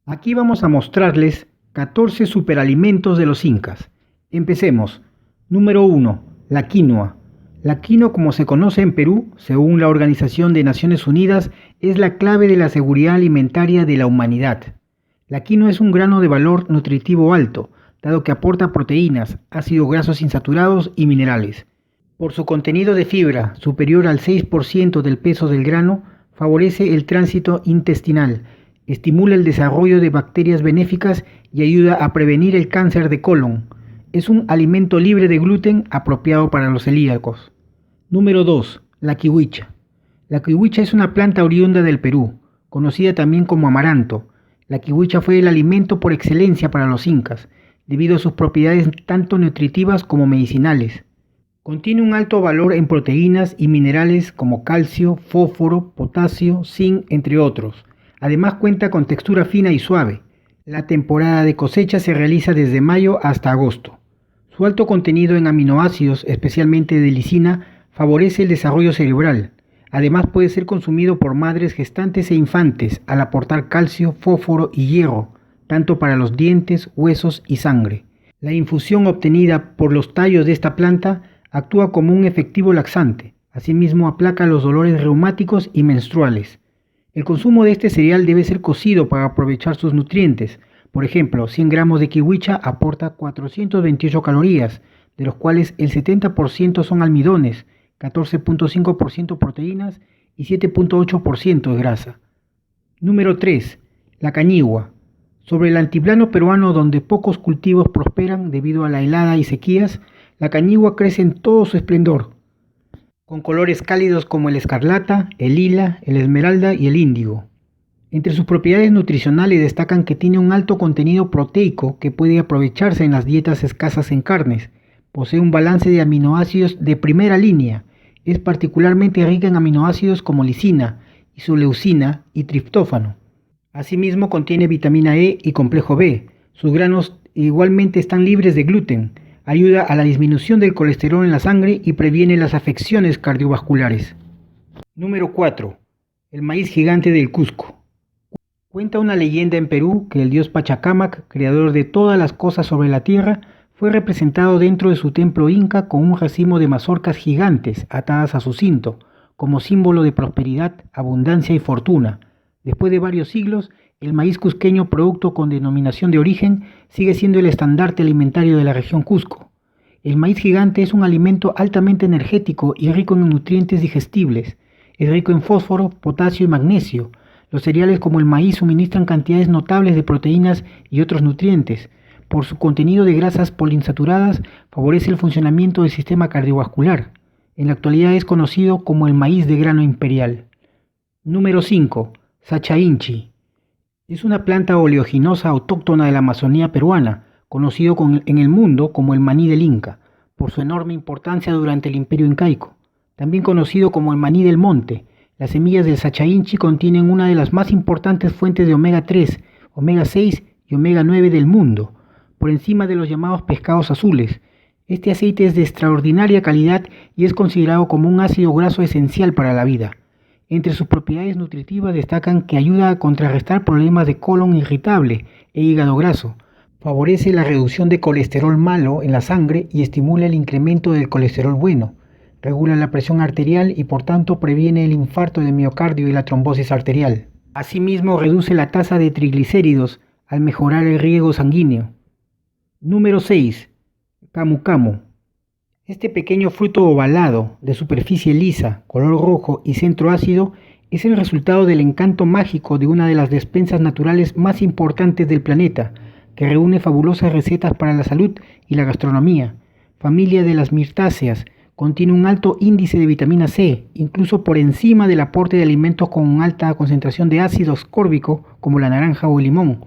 Aquí vamos a mostrarles 14 superalimentos de los incas. Empecemos. Número 1. La quinoa. La quinoa, como se conoce en Perú, según la Organización de Naciones Unidas, es la clave de la seguridad alimentaria de la humanidad. La quinoa es un grano de valor nutritivo alto, dado que aporta proteínas, ácidos grasos insaturados y minerales. Por su contenido de fibra, superior al 6% del peso del grano, favorece el tránsito intestinal, estimula el desarrollo de bacterias benéficas y ayuda a prevenir el cáncer de colon. Es un alimento libre de gluten apropiado para los celíacos. Número 2. La kiwicha. La kiwicha es una planta oriunda del Perú, conocida también como amaranto. La kiwicha fue el alimento por excelencia para los incas, debido a sus propiedades tanto nutritivas como medicinales. Contiene un alto valor en proteínas y minerales como calcio, fósforo, potasio, zinc, entre otros. Además cuenta con textura fina y suave. La temporada de cosecha se realiza desde mayo hasta agosto. Su alto contenido en aminoácidos, especialmente de lisina, favorece el desarrollo cerebral. Además puede ser consumido por madres gestantes e infantes al aportar calcio, fósforo y hierro, tanto para los dientes, huesos y sangre. La infusión obtenida por los tallos de esta planta actúa como un efectivo laxante. Asimismo aplaca los dolores reumáticos y menstruales. El consumo de este cereal debe ser cocido para aprovechar sus nutrientes. Por ejemplo, 100 gramos de kiwicha aporta 428 calorías, de los cuales el 70% son almidones, 14.5% proteínas y 7.8% de grasa. Número 3. La cañigua. Sobre el altiplano peruano, donde pocos cultivos prosperan debido a la helada y sequías, la cañigua crece en todo su esplendor, con colores cálidos como el escarlata, el lila, el esmeralda y el índigo. Entre sus propiedades nutricionales destacan que tiene un alto contenido proteico que puede aprovecharse en las dietas escasas en carnes. Posee un balance de aminoácidos de primera línea. Es particularmente rica en aminoácidos como lisina, isoleucina y triptófano. Asimismo contiene vitamina E y complejo B. Sus granos igualmente están libres de gluten. Ayuda a la disminución del colesterol en la sangre y previene las afecciones cardiovasculares. Número 4. El maíz gigante del Cusco. Cuenta una leyenda en Perú que el dios Pachacámac, creador de todas las cosas sobre la tierra, fue representado dentro de su templo inca con un racimo de mazorcas gigantes atadas a su cinto, como símbolo de prosperidad, abundancia y fortuna. Después de varios siglos, el maíz cusqueño, producto con denominación de origen, sigue siendo el estandarte alimentario de la región Cusco. El maíz gigante es un alimento altamente energético y rico en nutrientes digestibles. Es rico en fósforo, potasio y magnesio. Los cereales como el maíz suministran cantidades notables de proteínas y otros nutrientes. Por su contenido de grasas poliinsaturadas, favorece el funcionamiento del sistema cardiovascular. En la actualidad es conocido como el maíz de grano imperial. Número 5. Sacha Inchi. Es una planta oleaginosa autóctona de la Amazonía peruana, conocido en el mundo como el maní del Inca, por su enorme importancia durante el Imperio Incaico. También conocido como el maní del monte, las semillas del Sacha Inchi contienen una de las más importantes fuentes de omega 3, omega 6 y omega 9 del mundo, por encima de los llamados pescados azules. Este aceite es de extraordinaria calidad y es considerado como un ácido graso esencial para la vida. Entre sus propiedades nutritivas destacan que ayuda a contrarrestar problemas de colon irritable e hígado graso, favorece la reducción de colesterol malo en la sangre y estimula el incremento del colesterol bueno, regula la presión arterial y por tanto previene el infarto de miocardio y la trombosis arterial. Asimismo reduce la tasa de triglicéridos al mejorar el riego sanguíneo. Número 6. Camu camu. Este pequeño fruto ovalado, de superficie lisa, color rojo y centro ácido, es el resultado del encanto mágico de una de las despensas naturales más importantes del planeta, que reúne fabulosas recetas para la salud y la gastronomía. Familia de las mirtáceas, contiene un alto índice de vitamina C, incluso por encima del aporte de alimentos con alta concentración de ácido ascórbico como la naranja o el limón.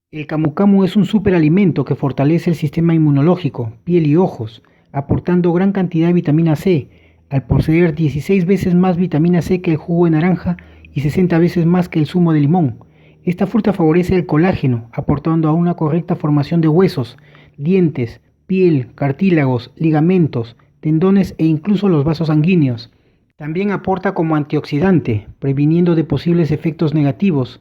El camu camu es un superalimento que fortalece el sistema inmunológico, piel y ojos, aportando gran cantidad de vitamina C, al poseer 16 veces más vitamina C que el jugo de naranja y 60 veces más que el zumo de limón. Esta fruta favorece el colágeno, aportando a una correcta formación de huesos, dientes, piel, cartílagos, ligamentos, tendones e incluso los vasos sanguíneos. También aporta como antioxidante, previniendo de posibles efectos negativos,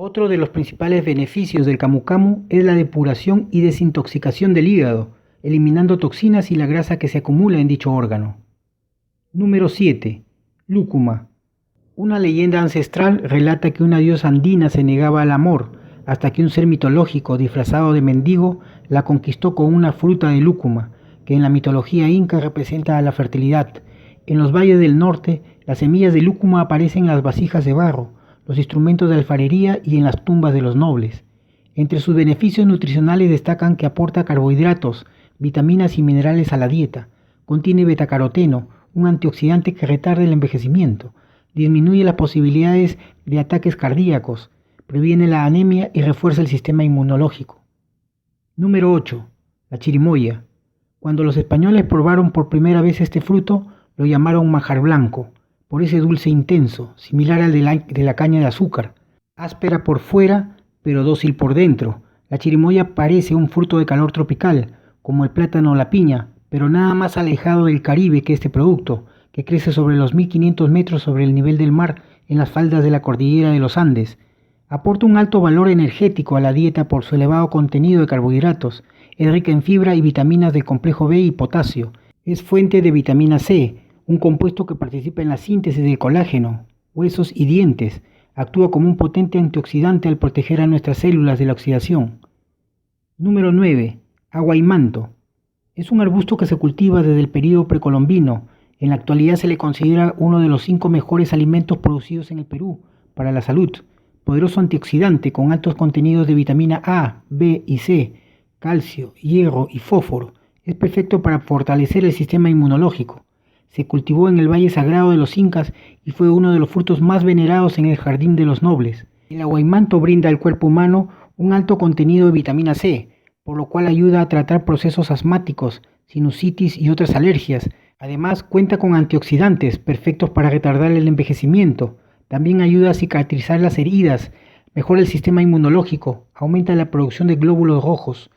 Otro de los principales beneficios del camu camu es la depuración y desintoxicación del hígado, eliminando toxinas y la grasa que se acumula en dicho órgano. Número 7. Lúcuma. Una leyenda ancestral relata que una diosa andina se negaba al amor, hasta que un ser mitológico disfrazado de mendigo la conquistó con una fruta de lúcuma, que en la mitología inca representa a la fertilidad. En los valles del norte, las semillas de lúcuma aparecen en las vasijas de barro, los instrumentos de alfarería y en las tumbas de los nobles. Entre sus beneficios nutricionales destacan que aporta carbohidratos, vitaminas y minerales a la dieta, contiene betacaroteno, un antioxidante que retarda el envejecimiento, disminuye las posibilidades de ataques cardíacos, previene la anemia y refuerza el sistema inmunológico. Número 8. La chirimoya. Cuando los españoles probaron por primera vez este fruto, lo llamaron manjar blanco, por ese dulce intenso, similar al de la caña de azúcar, áspera por fuera, pero dócil por dentro. La chirimoya parece un fruto de calor tropical, como el plátano o la piña, pero nada más alejado del Caribe que este producto, que crece sobre los 1500 metros sobre el nivel del mar en las faldas de la cordillera de los Andes. Aporta un alto valor energético a la dieta por su elevado contenido de carbohidratos, es rica en fibra y vitaminas del complejo B y potasio, es fuente de vitamina C, un compuesto que participa en la síntesis del colágeno, huesos y dientes, actúa como un potente antioxidante al proteger a nuestras células de la oxidación. Número 9. Aguaimanto. Es un arbusto que se cultiva desde el período precolombino. En la actualidad se le considera uno de los 5 mejores alimentos producidos en el Perú para la salud. Poderoso antioxidante con altos contenidos de vitamina A, B y C, calcio, hierro y fósforo. Es perfecto para fortalecer el sistema inmunológico. Se cultivó en el Valle Sagrado de los Incas y fue uno de los frutos más venerados en el Jardín de los Nobles. El aguaimanto brinda al cuerpo humano un alto contenido de vitamina C, por lo cual ayuda a tratar procesos asmáticos, sinusitis y otras alergias. Además, cuenta con antioxidantes perfectos para retardar el envejecimiento. También ayuda a cicatrizar las heridas, mejora el sistema inmunológico, aumenta la producción de glóbulos rojos.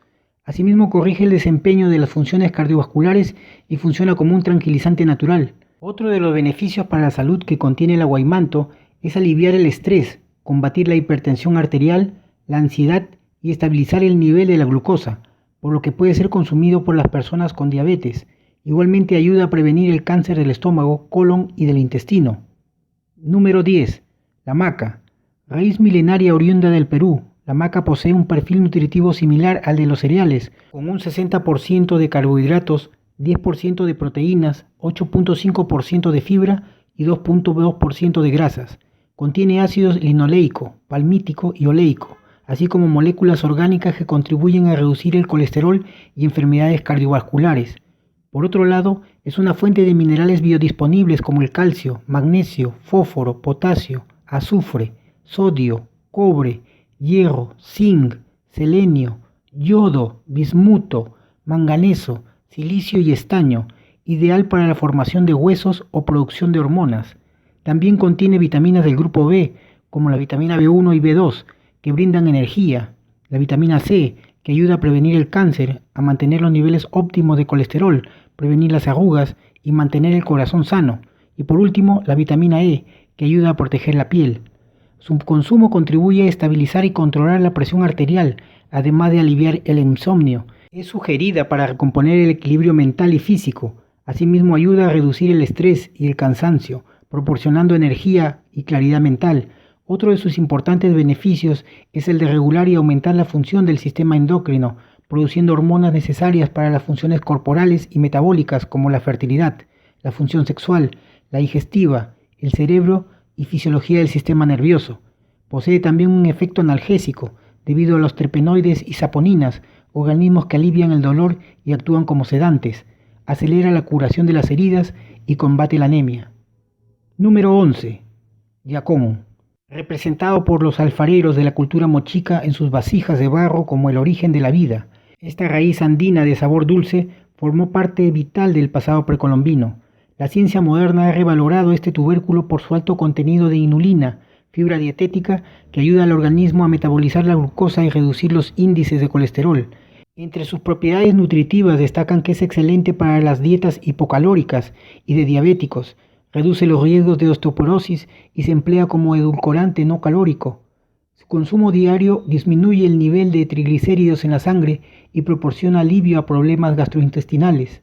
Asimismo, corrige el desempeño de las funciones cardiovasculares y funciona como un tranquilizante natural. Otro de los beneficios para la salud que contiene el aguaimanto es aliviar el estrés, combatir la hipertensión arterial, la ansiedad y estabilizar el nivel de la glucosa, por lo que puede ser consumido por las personas con diabetes. Igualmente ayuda a prevenir el cáncer del estómago, colon y del intestino. Número 10. La maca. Raíz milenaria oriunda del Perú. La maca posee un perfil nutritivo similar al de los cereales, con un 60% de carbohidratos, 10% de proteínas, 8.5% de fibra y 2.2% de grasas. Contiene ácidos linoleico, palmítico y oleico, así como moléculas orgánicas que contribuyen a reducir el colesterol y enfermedades cardiovasculares. Por otro lado, es una fuente de minerales biodisponibles como el calcio, magnesio, fósforo, potasio, azufre, sodio, cobre, hierro, zinc, selenio, yodo, bismuto, manganeso, silicio y estaño, ideal para la formación de huesos o producción de hormonas. También contiene vitaminas del grupo B, como la vitamina B1 y B2, que brindan energía, la vitamina C, que ayuda a prevenir el cáncer, a mantener los niveles óptimos de colesterol, prevenir las arrugas y mantener el corazón sano. Y por último, la vitamina E, que ayuda a proteger la piel. Su consumo contribuye a estabilizar y controlar la presión arterial, además de aliviar el insomnio. Es sugerida para recomponer el equilibrio mental y físico. Asimismo, ayuda a reducir el estrés y el cansancio, proporcionando energía y claridad mental. Otro de sus importantes beneficios es el de regular y aumentar la función del sistema endocrino, produciendo hormonas necesarias para las funciones corporales y metabólicas como la fertilidad, la función sexual, la digestiva, el cerebro y fisiología del sistema nervioso. Posee también un efecto analgésico debido a los terpenoides y saponinas, organismos que alivian el dolor y actúan como sedantes, acelera la curación de las heridas y combate la anemia. Número 11. Yacón. Representado por los alfareros de la cultura mochica en sus vasijas de barro como el origen de la vida. Esta raíz andina de sabor dulce formó parte vital del pasado precolombino. La ciencia moderna ha revalorado este tubérculo por su alto contenido de inulina, fibra dietética que ayuda al organismo a metabolizar la glucosa y reducir los índices de colesterol. Entre sus propiedades nutritivas destacan que es excelente para las dietas hipocalóricas y de diabéticos, reduce los riesgos de osteoporosis y se emplea como edulcorante no calórico. Su consumo diario disminuye el nivel de triglicéridos en la sangre y proporciona alivio a problemas gastrointestinales.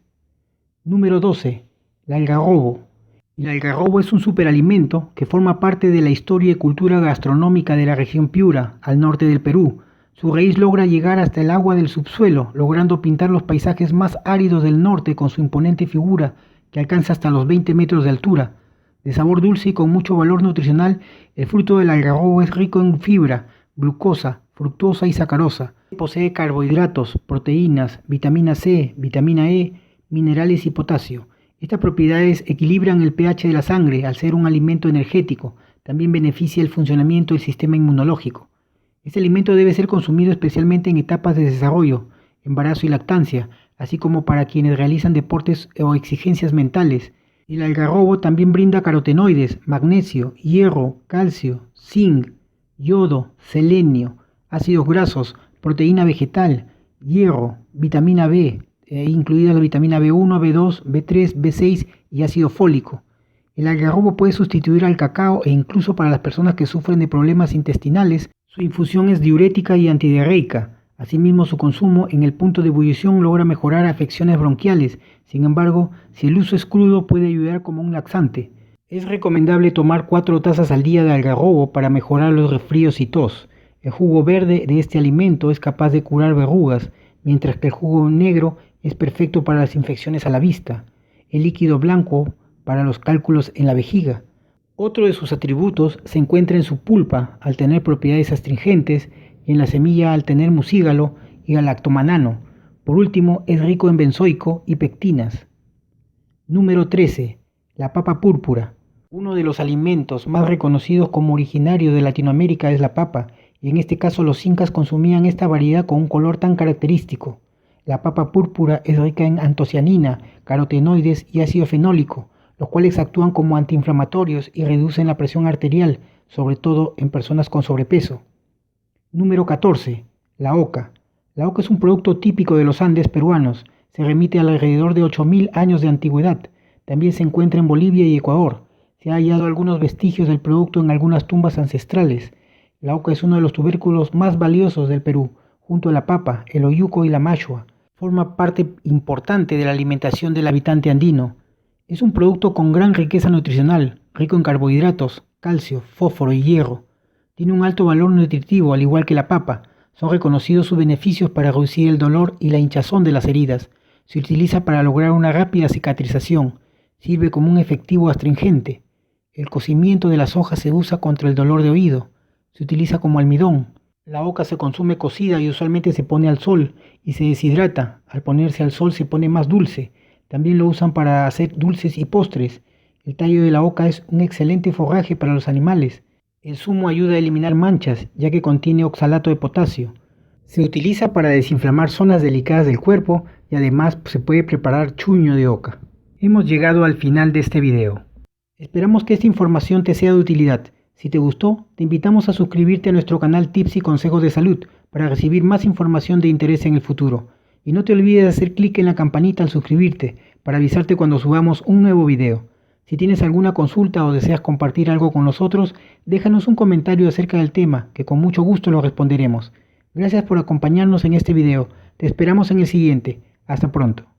Número 12. El algarrobo. El algarrobo es un superalimento que forma parte de la historia y cultura gastronómica de la región Piura, al norte del Perú. Su raíz logra llegar hasta el agua del subsuelo, logrando pintar los paisajes más áridos del norte con su imponente figura, que alcanza hasta los 20 metros de altura. De sabor dulce y con mucho valor nutricional, el fruto del algarrobo es rico en fibra, glucosa, fructosa y sacarosa. Posee carbohidratos, proteínas, vitamina C, vitamina E, minerales y potasio. Estas propiedades equilibran el pH de la sangre al ser un alimento energético. También beneficia el funcionamiento del sistema inmunológico. Este alimento debe ser consumido especialmente en etapas de desarrollo, embarazo y lactancia, así como para quienes realizan deportes o exigencias mentales. El algarrobo también brinda carotenoides, magnesio, hierro, calcio, zinc, yodo, selenio, ácidos grasos, proteína vegetal, hierro, vitamina B, incluida la vitamina B1, B2, B3, B6 y ácido fólico. El algarrobo puede sustituir al cacao e incluso para las personas que sufren de problemas intestinales, su infusión es diurética y antidiarreica. Asimismo, su consumo en el punto de ebullición logra mejorar afecciones bronquiales. Sin embargo, si el uso es crudo puede ayudar como un laxante. Es recomendable tomar 4 tazas al día de algarrobo para mejorar los resfríos y tos. El jugo verde de este alimento es capaz de curar verrugas, mientras que el jugo negro es perfecto para las infecciones a la vista. El líquido blanco para los cálculos en la vejiga. Otro de sus atributos se encuentra en su pulpa, al tener propiedades astringentes, y en la semilla al tener mucígalo y galactomanano. Por último, es rico en benzoico y pectinas. Número 13. La papa púrpura. Uno de los alimentos más reconocidos como originario de Latinoamérica es la papa, y en este caso los incas consumían esta variedad con un color tan característico. La papa púrpura es rica en antocianina, carotenoides y ácido fenólico, los cuales actúan como antiinflamatorios y reducen la presión arterial, sobre todo en personas con sobrepeso. Número 14. La oca. La oca es un producto típico de los Andes peruanos. Se remite a alrededor de 8.000 años de antigüedad. También se encuentra en Bolivia y Ecuador. Se han hallado algunos vestigios del producto en algunas tumbas ancestrales. La oca es uno de los tubérculos más valiosos del Perú, junto a la papa, el oyuco y la machua. Forma parte importante de la alimentación del habitante andino. Es un producto con gran riqueza nutricional, rico en carbohidratos, calcio, fósforo y hierro. Tiene un alto valor nutritivo, al igual que la papa. Son reconocidos sus beneficios para reducir el dolor y la hinchazón de las heridas. Se utiliza para lograr una rápida cicatrización. Sirve como un efectivo astringente. El cocimiento de las hojas se usa contra el dolor de oído. Se utiliza como almidón. La oca se consume cocida y usualmente se pone al sol y se deshidrata. Al ponerse al sol se pone más dulce. También lo usan para hacer dulces y postres. El tallo de la oca es un excelente forraje para los animales. El zumo ayuda a eliminar manchas, ya que contiene oxalato de potasio. Se utiliza para desinflamar zonas delicadas del cuerpo y además se puede preparar chuño de oca. Hemos llegado al final de este video. Esperamos que esta información te sea de utilidad. Si te gustó, te invitamos a suscribirte a nuestro canal Tips y Consejos de Salud para recibir más información de interés en el futuro. Y no te olvides de hacer clic en la campanita al suscribirte para avisarte cuando subamos un nuevo video. Si tienes alguna consulta o deseas compartir algo con nosotros, déjanos un comentario acerca del tema, que con mucho gusto lo responderemos. Gracias por acompañarnos en este video. Te esperamos en el siguiente. Hasta pronto.